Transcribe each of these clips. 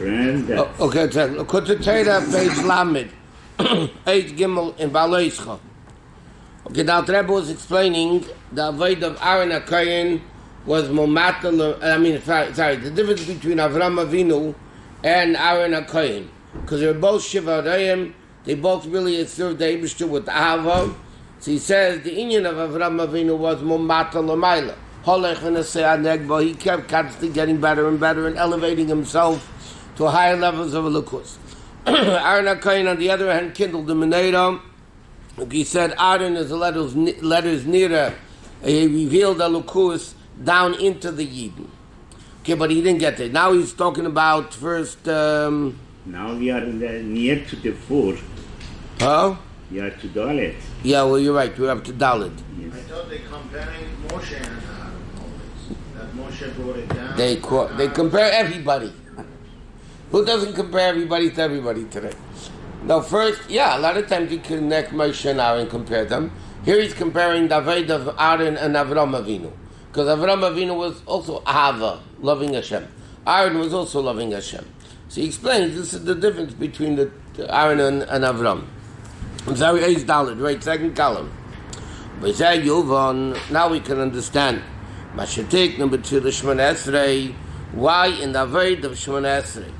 Okay, Likkutei Torah, page Lamed, 8 Gimel in Beha'alotcha. Okay, now the Rabbi was explaining the avoid of Aaron HaKohen was momatel. The difference between Avram Avinu and Aaron HaKohen, because they were both Shiva Arayim, they both really served the Eibishter with Ahava. So he says the Inyan of Avram Avinu was momatel l'mayla. He kept constantly getting better and better and elevating himself to higher levels of Elokus. Aaron HaKohen, on the other hand, kindled the menorah. He said Aaron is the letters nearer. He revealed Elokus down into the Yidden. Okay, but he didn't get there. Now he's talking about first... Now we are near to the 4. Huh? We are to Dalet. Yeah, well, you're right. We're up to Dalet. Yes. I thought they comparing Moshe and Aaron always. That Moshe brought it down. They compare everybody. Who doesn't compare everybody to everybody today? No, first, yeah, a lot of times you connect Moshe and Aaron and compare them. Here he's comparing the Avodah of Aaron and Avram Avinu. Because Avram Avinu was also Ahava, loving Hashem. Aaron was also loving Hashem. So he explains this is the difference between the Aaron and Avram. I'm sorry, Ace Dalet, right, second column. But now we can understand. Mashatik number 2, the Shemona Esrei. Why in the Avodah of Shemona Esrei?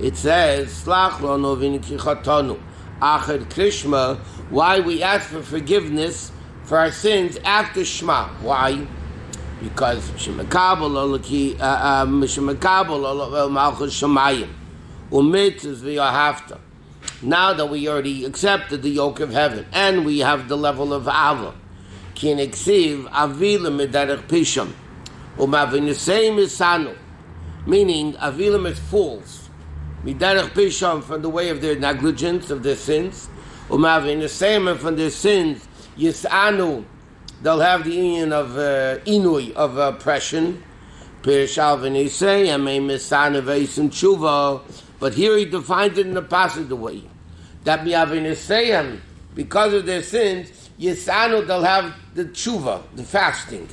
It says, Slach lo novin kichatonu, achad krishma. Why we ask for forgiveness for our sins after Shema? Why? Because Shemekabel malchus shemayim umitzvos v'yahavta. Now that we already accepted the yoke of heaven and we have the level of Ava, kin eksiv avilim miderech pisham umavinuseim isanu, meaning avilim is fools. Miderech pisham, from the way of their negligence, of their sins. Umavinuseim, from their sins, yisanu, they'll have the union of inui, of oppression. Pirshal v'nisei, misanu v'esim tshuva. But here he defines it in the passage way that miyavinuseim, because of their sins, yisanu, they'll have the tshuva, the fasting.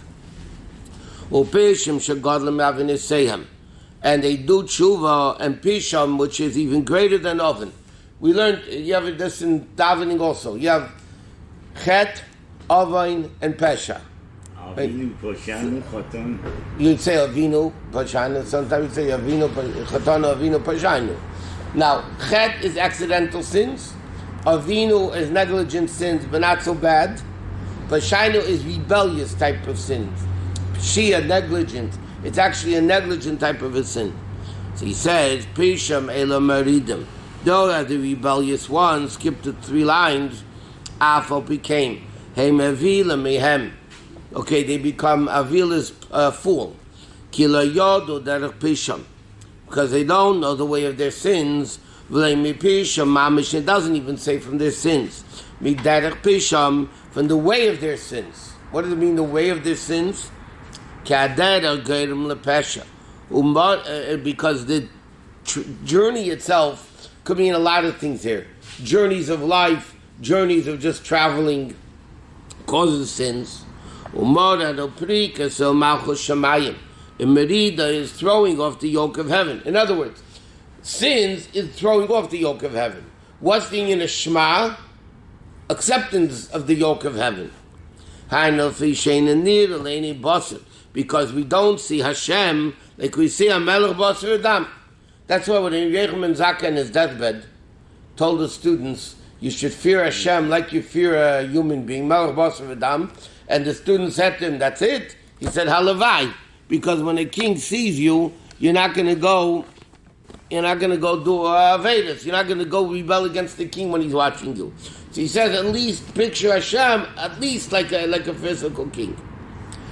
Upishim shegadlam miyavinuseim. And they do tshuva and pisham, which is even greater than oven. We learned, you have this in davening also. You have chet, oven, and pesha. Avinu, poshanu, chatan. You'd say avinu, poshanu. Sometimes you say avinu, chatanu, avinu, poshanu. Now, chet is accidental sins. Avinu is negligent sins, but not so bad. Poshanu is rebellious type of sins. Shia, negligent. It's actually a negligent type of a sin. So he says, Pisham ela maridim. Those are the rebellious ones. Skip to 3 lines. Afal became Hem avila mehem. Okay, they become avila's fool. Kila yodo derech pisham, because they don't know the way of their sins. V'lei pisham mamish. It doesn't even say from their sins. Mi derech pisham, from the way of their sins. What does it mean? The way of their sins? Because the journey itself could mean a lot of things here. Journeys of life, journeys of just traveling, causes sins. Merida is throwing off the yoke of heaven. In other words, sins is throwing off the yoke of heaven. What's the in a Shema? Acceptance of the yoke of heaven. Because we don't see Hashem like we see a Melech Basar Adam. That's why when Yechim Zaka in his deathbed told the students, you should fear Hashem like you fear a human being, Melech Basar Adam. And the students said to him, that's it. He said, Halavai, because when a king sees you, you're not going to go do Vedas. You're not going to go rebel against the king when he's watching you. So he says, at least picture Hashem, at least like a physical king.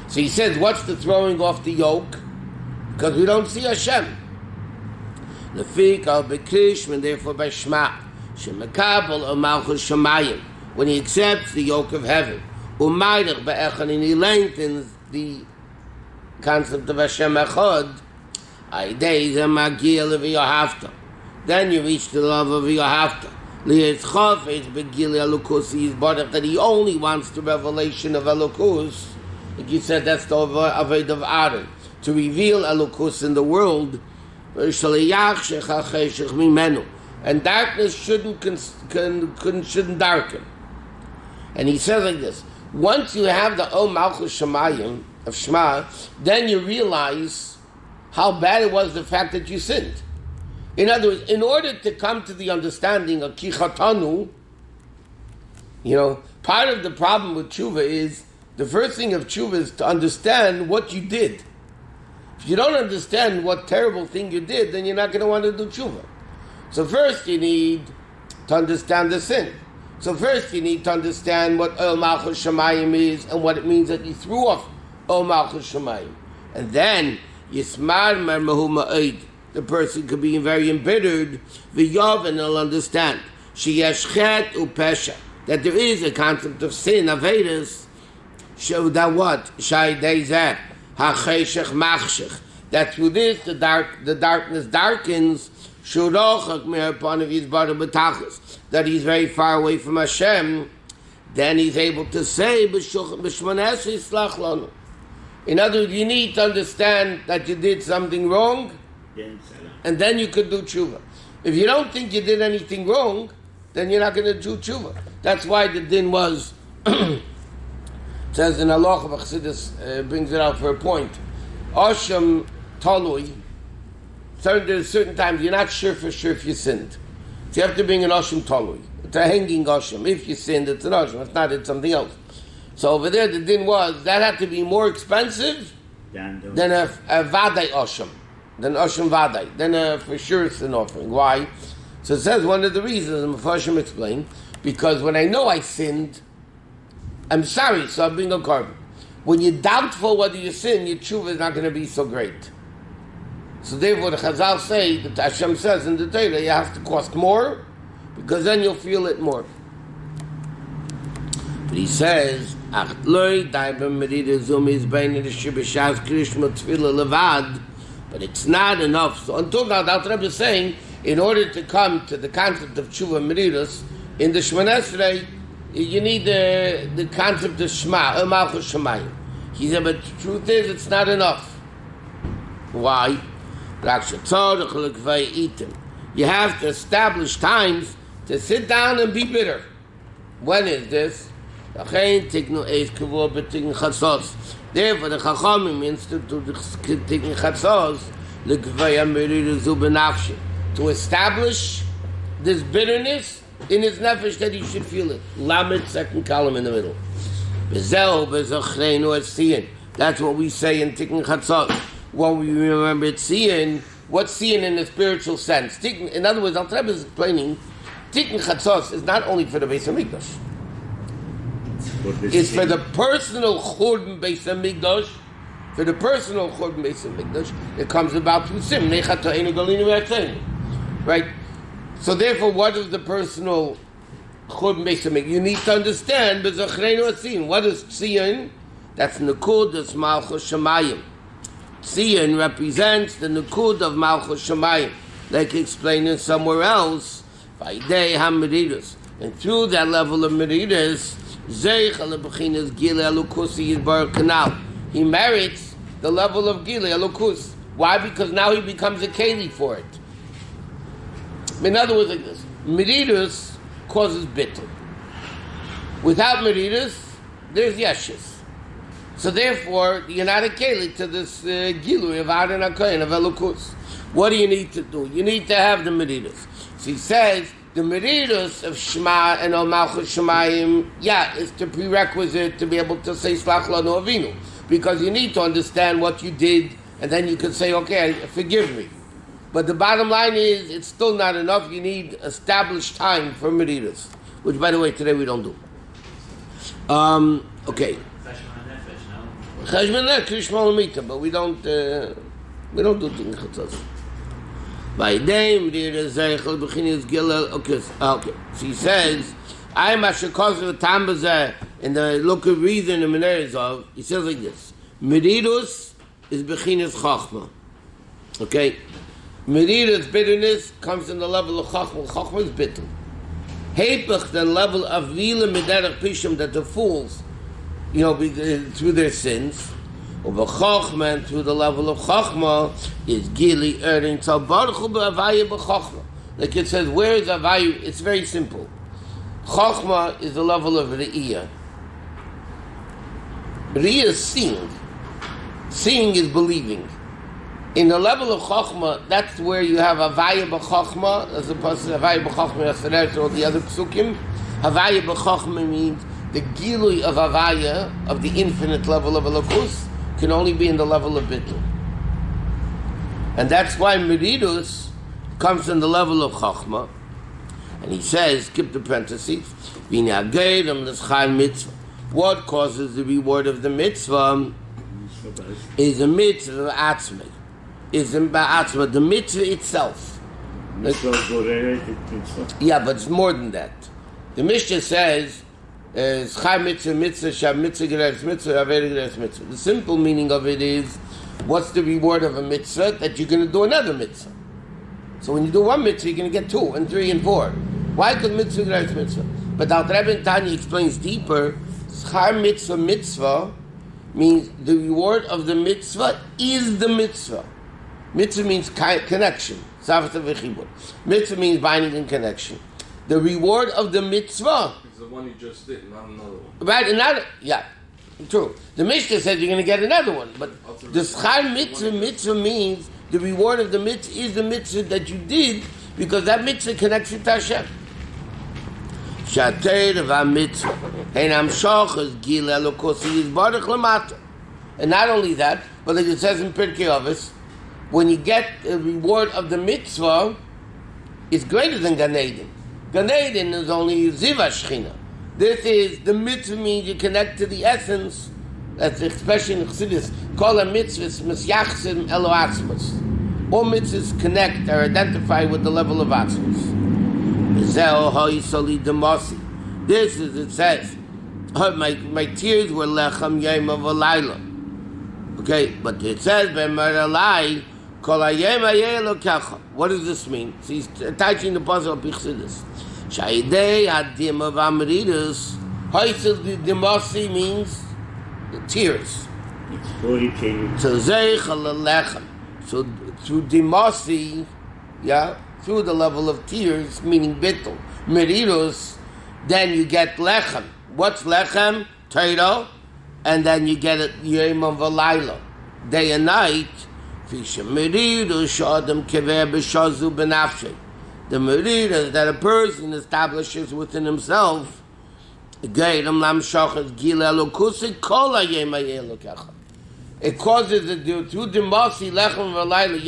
So he says, what's the throwing off the yoke? Because we don't see Hashem. Lefik al bekrish, therefore by Shema, Shemekabel al malchus shemayim, when he accepts the yoke of heaven, umaydach be'echad, and he lengthens the concept of Hashem echad, aidei ze magia leviyahavta. Then you reach the love of Yahavta. Li'etzchof is begili alukus, he is bodach, that he only wants the revelation of alukus. Like you said, that's the Avodah of Aaron. To reveal Elokus in the world, And darkness shouldn't darken. And he says like this: once you have the O Malchus Shemayim of Shema, then you realize how bad it was the fact that you sinned. In other words, in order to come to the understanding of Kichatanu, part of the problem with tshuva is, the first thing of tshuva is to understand what you did. If you don't understand what terrible thing you did, then you're not going to want to do tshuva. So first you need to understand the sin. So first you need to understand what Ol Malchus Shemayim is and what it means that you threw off Ol Malchus Shemayim. And then Yismar Mehu Ma'id. The person could be very embittered. V'yav, and he'll understand Sheyesh Chet Upesha, that there is a concept of sin, Avedas. Show that what? Shai Deizeh HaCheshech Machshech. That through this the darkness darkens. Shurochak Me'apon of Yizbar B'tachlis, that he's very far away from Hashem. Then he's able to say B'shmanesh Yislach Lanu. In other words, you need to understand that you did something wrong, and then you could do tshuva. If you don't think you did anything wrong, then you're not going to do tshuva. That's why the din was, says in Allah of Chassidus, brings it out for a point. Osham Talui, there's certain times you're not sure for sure if you sinned. So you have to bring an Osham Talui. It's a hanging Osham. If you sinned, it's an Osham. If not, it's something else. So over there, the din was, that had to be more expensive than a Vadai Osham. Than Osham Vadai. Than a for sure sin offering. Why? So it says one of the reasons, and Mepharshim explained, because when I know I sinned, I'm sorry, so I bring a carbon. When you're doubtful whether you sin, your tshuva is not going to be so great. So therefore the Chazal say, that Hashem says in the Torah, you have to cost more, because then you'll feel it more. But he says, but it's not enough. So until now, the Alter Rebbe is saying, in order to come to the concept of tshuva meridus, in the Shemona Esrei, you need the concept of Shema, Malchus Shemayim. He said, but the truth is, it's not enough. Why? You have to establish times to sit down and be bitter. When is this? Therefore, the Chachamim instituted Tikkun Chatzos to establish this bitterness in his nefesh that he should feel it. Lamed, second column in the middle. That's what we say in Tikkun Chatzos. When we remember Tzion, what's Tzion in the spiritual sense? In other words, Alter Rebbe is explaining, Tikkun Chatzos is not only for the Beis HaMikdash. It's for the personal Churban Beis HaMikdash. For the personal Churban Beis HaMikdash, it comes about through Sim. Right? So therefore, what is the personal Churban Beis HaMikdash? You need to understand, what is Tzion? That's Nekud, that's Malchus Shemayim. Tzion represents the Nekud of Malchus Shemayim. Like explained somewhere else, Vaidei HaMeridus. And through that level of Meridus, he merits the level of Gilei Elokus. Why? Because now he becomes a Keli for it. In other words, like this, Meridus causes bitter. Without Meridus, there's Yeshus. So therefore, you're not a Keli to this Gilui of Adon HaKohen, of Elokus. What do you need to do? You need to have the Meridus. So he says, the meridus of Shema and Ol Malchus Shemayim, is the prerequisite to be able to say Slach Lanu Avinu, because you need to understand what you did, and then you can say, okay, forgive me. But the bottom line is, it's still not enough. You need established time for meridus, which, by the way, today we don't do. Okay. Cheshbon Nefesh, Krishma Lamita, but we don't do things chatzos. By name, okay. So he says, I'm Ashikosu Tambaza in the look of reason in Menares of, he says like this: Meridus is Bechinas Chachma. Okay? Meridus, bitterness, comes in the level of Chachma. Chachma is bitter. Hepech, the level of Vila Mederach Pishim, that the fools, through their sins, Over Chochma, and through the level of Chochma, is Gili earning Tzalbarchu B'Avaya B'Chochma. Like it says, where is Avaya? It's very simple. Chochma is the level of Re'iyah. Re'iyah is seeing. Seeing is believing. In the level of Chochma, that's where you have Avaya B'Chochma, as opposed to Avaya B'Chochma Yasarech, or the other Psukim. Avaya B'Chochma means the Gilui of Avaya, of the infinite level of Elokus, can only be in the level of Bittul. And that's why Meridus comes in the level of Chochma. And he says, skip the parentheses, what causes the reward of the mitzvah is a mitzvah atzmei. Is in ba'atzmah, the mitzvah itself. Yeah, but it's more than that. The Mishnah says, Schai mitzvah, mitzvah, shab mitzvah, gereis mitzvah, avera gereis mitzvah. The simple meaning of it is, what's the reward of a mitzvah? That you're going to do another mitzvah. So when you do one mitzvah, you're going to get 2 and 3 and 4. Why? Because mitzvah, gereis mitzvah. But Al Rebbe Tanya explains deeper, Schai mitzvah, mitzvah, means the reward of the mitzvah is the mitzvah. Mitzvah means connection. Mitzvah means binding and connection. The reward of the mitzvah is the one you just did, not another one. Right, another, yeah, true. The Mishnah says you're going to get another one, but the schar mitzvah means the reward of the mitzvah is the mitzvah that you did, because that mitzvah connects you to Hashem. And not only that, but like it says in Pirkei Avos, when you get the reward of the mitzvah, it's greater than Gan Eden. Gan Eden is only Ziva Shechina. This is, the mitzvah means you connect to the essence, that's the expression in Chassidus, call a mitzvah, misyachsim elo atzmos. All mitzvahs connect, are identified with the level of atzmos. This is, it says, my tears were lechem yom of a laila. Okay, but it says, what does this mean? So he's attaching the puzzle of Chassidus. Shaidei hadim of Amridus, Hoysel dimasi means tears. So zeichel lechem. So through dimasi, yeah, through the level of tears, meaning bittul, meridus, then you get lechem. What's lechem? Torah, and then you get it yom of alayla, day and night. Fisha meridus shadam kever b'shazu benafshe. The meridus that a person establishes within himself. It causes it through the masi lechem v'alayla,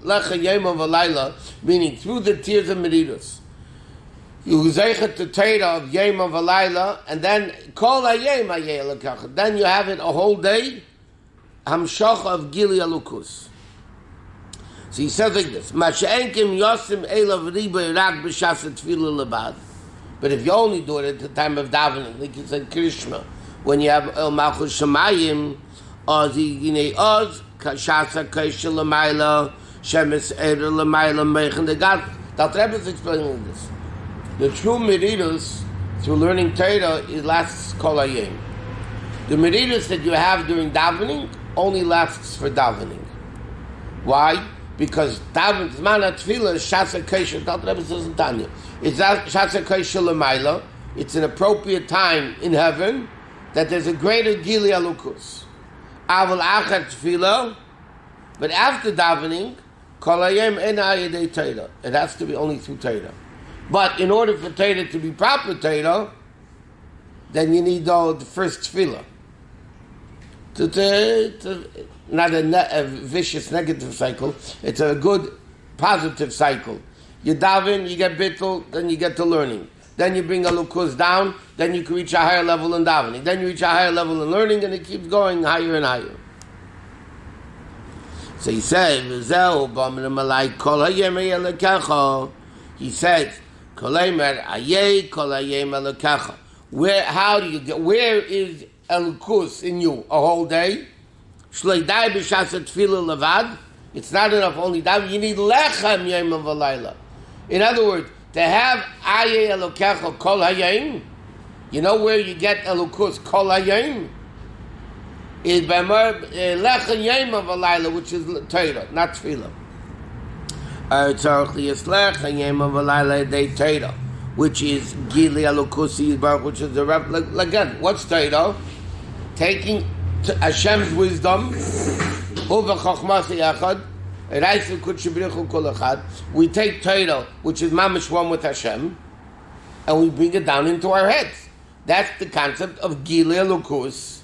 lechem yom v'alayla, meaning through the tears of meridus. You zeichet the Torah of yom v'alayla, and then kol hayom hayeh l'kacha. Then you have it a whole day. Hamshach of gili alukus. So he says like this: Masha'enkim yosim elav riba rak b'shas tefillah lebad. But if you only do it at the time of davening, like you said, Krishma, when you have El Malchus Shemayim, Oz Yinei Oz, Kashasa Kaisha Lamaila, Shemes Eder Lamaila Meichen the God. That Rebbe is explaining this. The true meridus through learning Torah it lasts kol hayom. The meridus that you have during davening only lasts for davening. Why? Because davening zman tefillah is shasa kaisha. That Rebbe says in Tanya. It's shasa kaisha l'mayla. It's an appropriate time in heaven that there's a greater gili alukus. Aval achar tefillah, but after davening, kol hayom en ayedei Torah. It has to be only through Torah. But in order for Torah to be proper Torah, then you need the first tefillah. Not a vicious negative cycle. It's a good positive cycle. You daven, you get bittul, then you get to learning. Then you bring a lukus down, then you can reach a higher level in davening. Then you reach a higher level in learning, and it keeps going higher and higher. So he said, he said, how do you get, where is Elukus in you? A whole day? It's not enough only that. You need lechem yom v'layla. In other words, to have Aye Elokecha Kol Hayom, you know where you get Elukus Kol Hayom? is Lechen Yema V'Layla, which is Torah, not Tefillah. Tzarech Liyaslech Yema V'Layla Dei Torah, which is Gili Alukusi Yisbarach, which is the again. What's Torah? Taking Hashem's wisdom, Uva Chochmas Yachad. We take Torah, which is mamish one with Hashem, and we bring it down into our heads. That's the concept of Gilei Elokus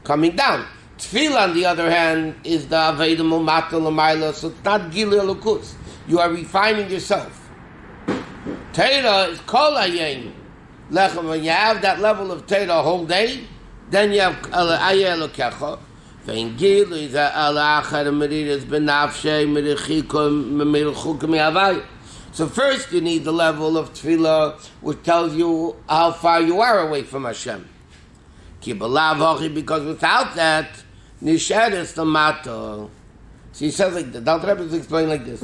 coming down. Tefillah, on the other hand, is the Aveidim U'Mata L'Mayla, so it's not Gilei Elokus. You are refining yourself. Torah is Kol Hayom Lechem. When you have that level of Torah a whole day, then you have Ayeh Elokecha. So first you need the level of tefillah, which tells you how far you are away from Hashem. Because without that, nisheres the matter. So he says like that. The Rabbi is explaining like this: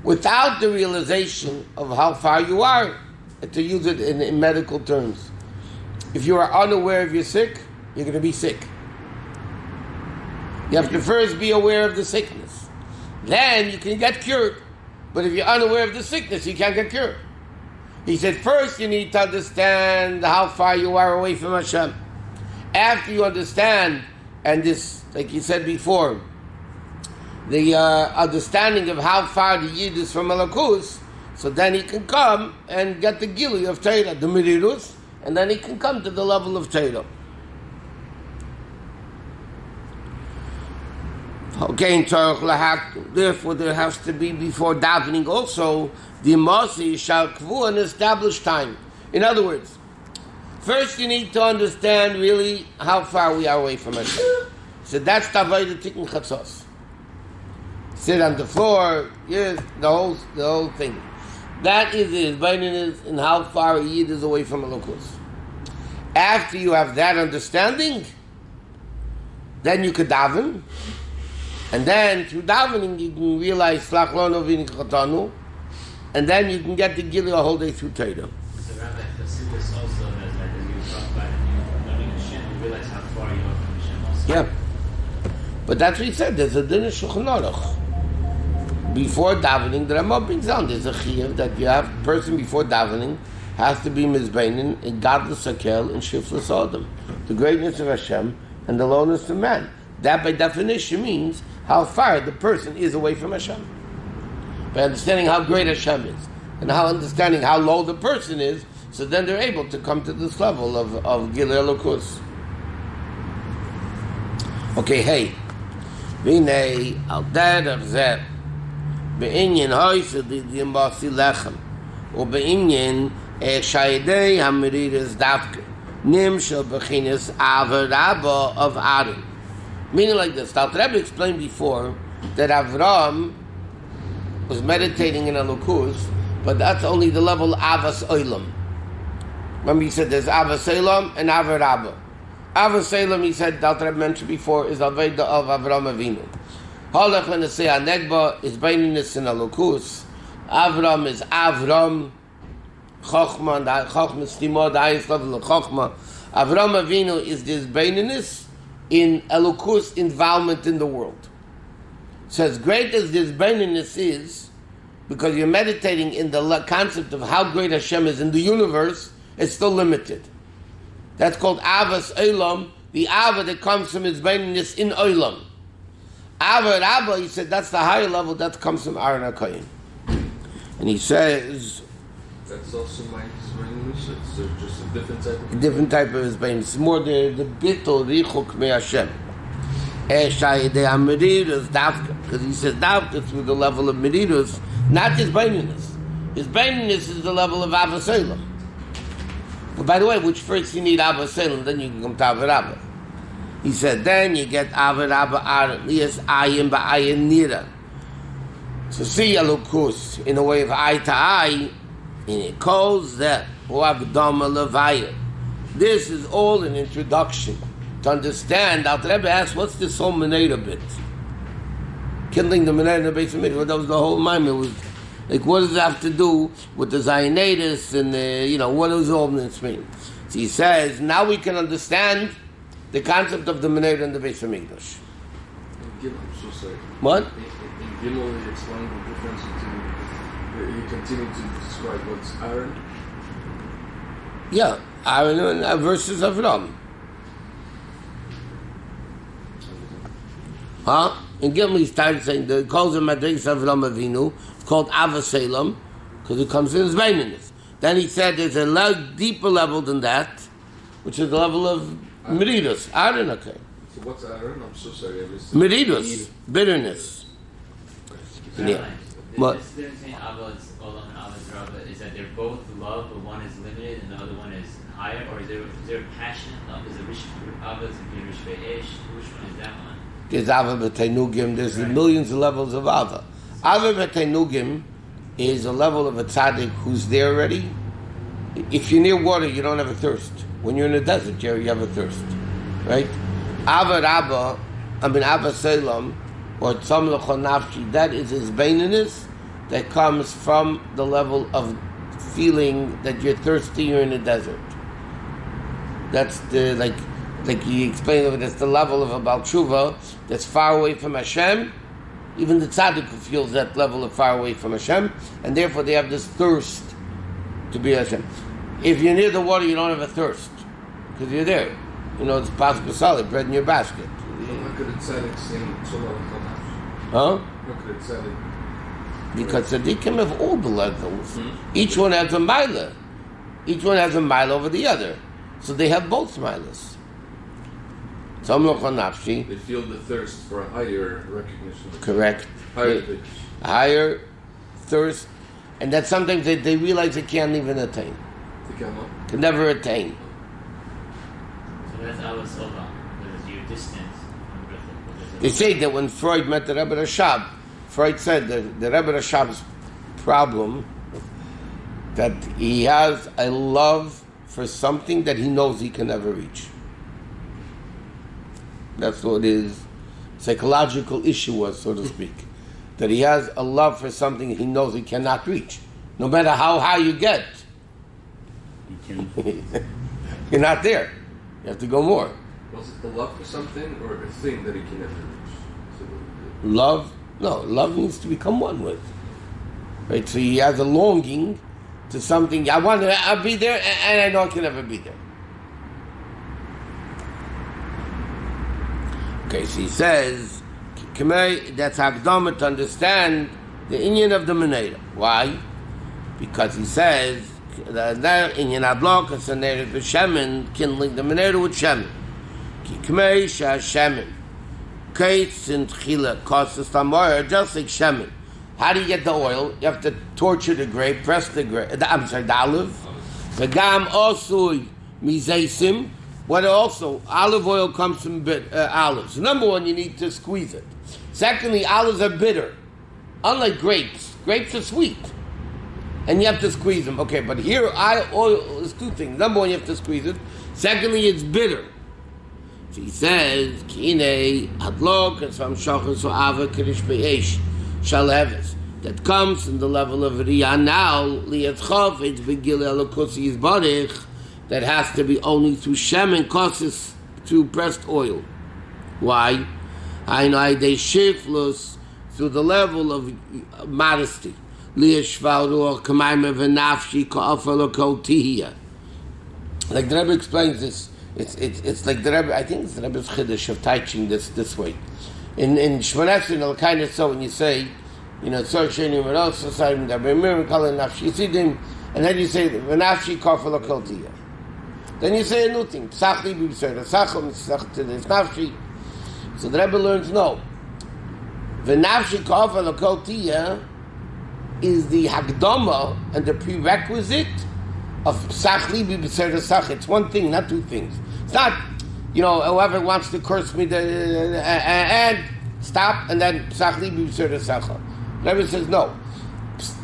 without the realization of how far you are, to use it in medical terms, if you are unaware if you're sick, you're going to be sick. You have to first be aware of the sickness. Then you can get cured. But if you're unaware of the sickness, you can't get cured. He said, first you need to understand how far you are away from Hashem. After you understand, and this, like you said before, the understanding of how far the Yid is from Malakus, so then he can come and get the Gili of Torah, the Merirus, and then he can come to the level of Torah. Okay, therefore there has to be before davening also the Masi shall kvu an established time. In other words, first you need to understand really how far we are away from Hashem. So that's the Avodah Tikkun Chatzos. Sit on the floor, yes, the whole thing. That is it. Baininess in how far a Yid is away from Elokus. After you have that understanding, then you could daven. And then through davening you can realize Slach Lono V'Ini Chatanu, and then you can get the Gili a whole day through Torah. So Rabbi, Chassidus also has like as you talk about it, you loving Hashem, you realize how far you are from Hashem also. Yeah. But that's what he said, there's a din of Shulchan Aruch. Before davening, the Ramah brings down, there's a chiyuv that you have a person before davening has to be mizbeinin in godless akel and shiftless adam, the greatness of Hashem and the lowness of man. That by definition means how far the person is away from Hashem. By understanding how great Hashem is, and how understanding how low the person is, so then they're able to come to this level of Gilei Elokus. Okay, hey. Vinei al derech zeh be'inyan hoysed di masi lechem u be'inyan shayidei hamiridas davke nim shel bechinas avarabba of Adam. Meaning like this, the Rabbi explained before that Avram was meditating in Elokus, but that's only the level of Avas Olam. Remember he said there's Avas Olam and Avas Rabba. Avas Olam, he said, the Rabbi mentioned before, is Aveda of Avram Avinu. Halach and Nesei HaNegba is Baininus in Elokus. Avram is Avram, Chochma, and Chochma Stima, the highest level of Chochma. Avram Avinu is this Baininus in Elokus involvement in the world. So as great as this Baininus is, because you're meditating in the concept of how great Hashem is in the universe, it's still limited. That's called Avas Olam, the Ava that comes from his Baininus in Olam. Ava Rabba, he said, that's the higher level that comes from Aaron HaKohen. And he says, that's also my English. It's just a different type of... A different type of his Baininus. It's more the Bittul, Richuk Me Hashem. Because he says Davka through the level of Merirus, not his Baininus. His Baininus is the level of Avas Olam. But by the way, which first you need Avas Olam, then you can come to Avarabba. He said, then you get Avarabba Arlias Ayin Ba'ayin Nira. So see Elokus in a way of eye to eye, and it calls that Uavdama Levaya. This is all an introduction to understand. Al Rebbe asked, what's this whole Menorah bit? Kindling the Menorah in the base of Menorah. That was the whole mime. It was like, what does it have to do with the Zionatus and what does all this mean? So he says, now we can understand the concept of the Menorah and the Beis Hamikdash. I'm so sorry. What? In Gimel, he explained the difference between. He continued to describe what's Aaron. Yeah, Aaron versus Avram. Huh? In Gimel, he started saying, he calls him Madrigas Avram Avinu, called Avasalem, because it comes in his Baininus. Then he said there's a deeper level than that, which is the level of Meridus. Aaron, okay. So what's Aaron? I'm so sorry. Meridus, bitterness. Yeah. What? The difference between Avos Olam and Avos Rabba is that they're both love, but one is limited and the other one is higher, or is there a passionate love? Is it Rish Avos and Rish Be'esh? Which one is that one? There's Ava B'Tainugim, there's millions of levels of Ava. Ava B'Tainugim is a level of a tzaddik who's there already. If you're near water, you don't have a thirst. When you're in a desert, Jerry, you have a thirst. Right? Ava Rabba, Ava Selam, or Tzam L'chol Nafshi, that is his baininess that comes from the level of feeling that you're thirsty, you're in a desert. That's the, like he explained, that's the level of a Baal Tshuva that's far away from Hashem. Even the tzaddik feels that level of far away from Hashem, and therefore they have this thirst to be Hashem. If you're near the water, you don't have a thirst, because you're there. You know, it's possible solid, bread in your basket. Huh? Because tzaddikim have all the levels. Each one has a milah. Each one has a milah over the other. So they have both milas. They feel the thirst for a higher recognition. Correct. Higher, higher thirst. And that sometimes they realize they can't even attain. They cannot. Can never attain. So that's Avos Olam. There's your distance. They say that when Freud met the Rebbe Rashab, Freud said that the Rebbe Rashab's problem, that he has a love for something that he knows he can never reach. That's what his psychological issue was, so to speak. That he has a love for something he knows he cannot reach. No matter how high you get, you're not there. You have to go more. Was it the love for something or a thing that he can never reach? Love? No, love needs to become one with. Right? So he has a longing to something. I'll be there, and I know I can never be there. Okay, so he says, that's Hakdama to understand the inyan of the Menorah. Why? Because he says, that inyan Adlok is a Menorah with Shemen, kindling the Menorah with Shemen. Kikmei Shah Shemen. Kates and Chila, causes Tamar, just like Shemen. How do you get the oil? You have to torture the grape, press the grape, the olive. V'gam osui mizeisim. What also, olive oil comes from olives. Number one, you need to squeeze it. Secondly, olives are bitter. Unlike grapes. Grapes are sweet. And you have to squeeze them. Okay, but here, oil is two things. Number one, you have to squeeze it. Secondly, it's bitter. So he says, Kine hadlok and some shachar so ava kirish be'esh shaleves. That comes in the level of riyah now, liyatzchof, it's begil elokusi yizbarich, that has to be only through shem and kosis, through pressed oil. Why? I know they shiftless through the level of modesty. Like the Rebbe explains this. It's like the Rebbe. I think it's the Rebbe's chiddush of teaching this way. In Shmoneh Esrei, kind of so when you say, Tzor Sheni Meros Society, the Maamarim Kol Nafshi Yisidim, and then you say V'Nafshi Kafel Kol Tiyah. Then you say a new thing. Psach libi b'seder sachom, psach tzedes nafshi. So the Rebbe learns, no. V'nafshi kafel kol tiyah is the hakdama and the prerequisite of psach libi b'seder sach. It's one thing, not two things. It's not, whoever wants to curse me, and stop, and then psach libi b'seder sach. The Rebbe says, no.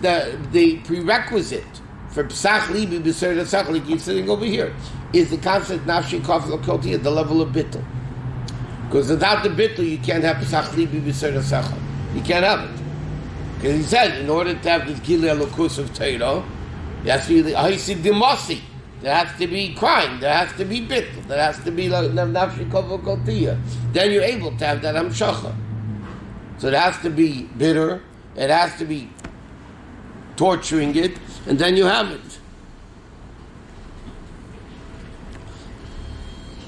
The prerequisite for psach libi b'seder sach, like you're sitting over here, is the concept nafshi kafel kol tiyah at the level of bittul. Because without the bittul, you can't have psach libi b'seder sach. You can't have it. Because he said, in order to have this gilui elokus of Torah, you have to be the ha'isi dimasi. There has to be crying. There has to be bit. There has to be nafshi kovokotia. Then you're able to have that hamshacha. So it has to be bitter. It has to be torturing it, and then you have it.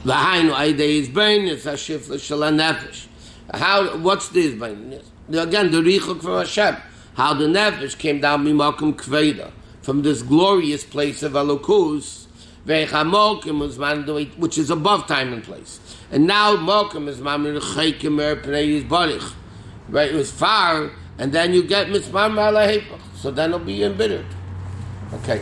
V'hainu aidei izbein is hashifla shel nefesh. How? What's this? Again, the richuk from Hashem. How the nefesh came down mimakum kveda from this glorious place of Elokus, which is above time and place. And now makom is mamir chaykim pnei yizbarich. Right? It was far, and then you get mismam alahepach. So then it'll be embittered. Okay.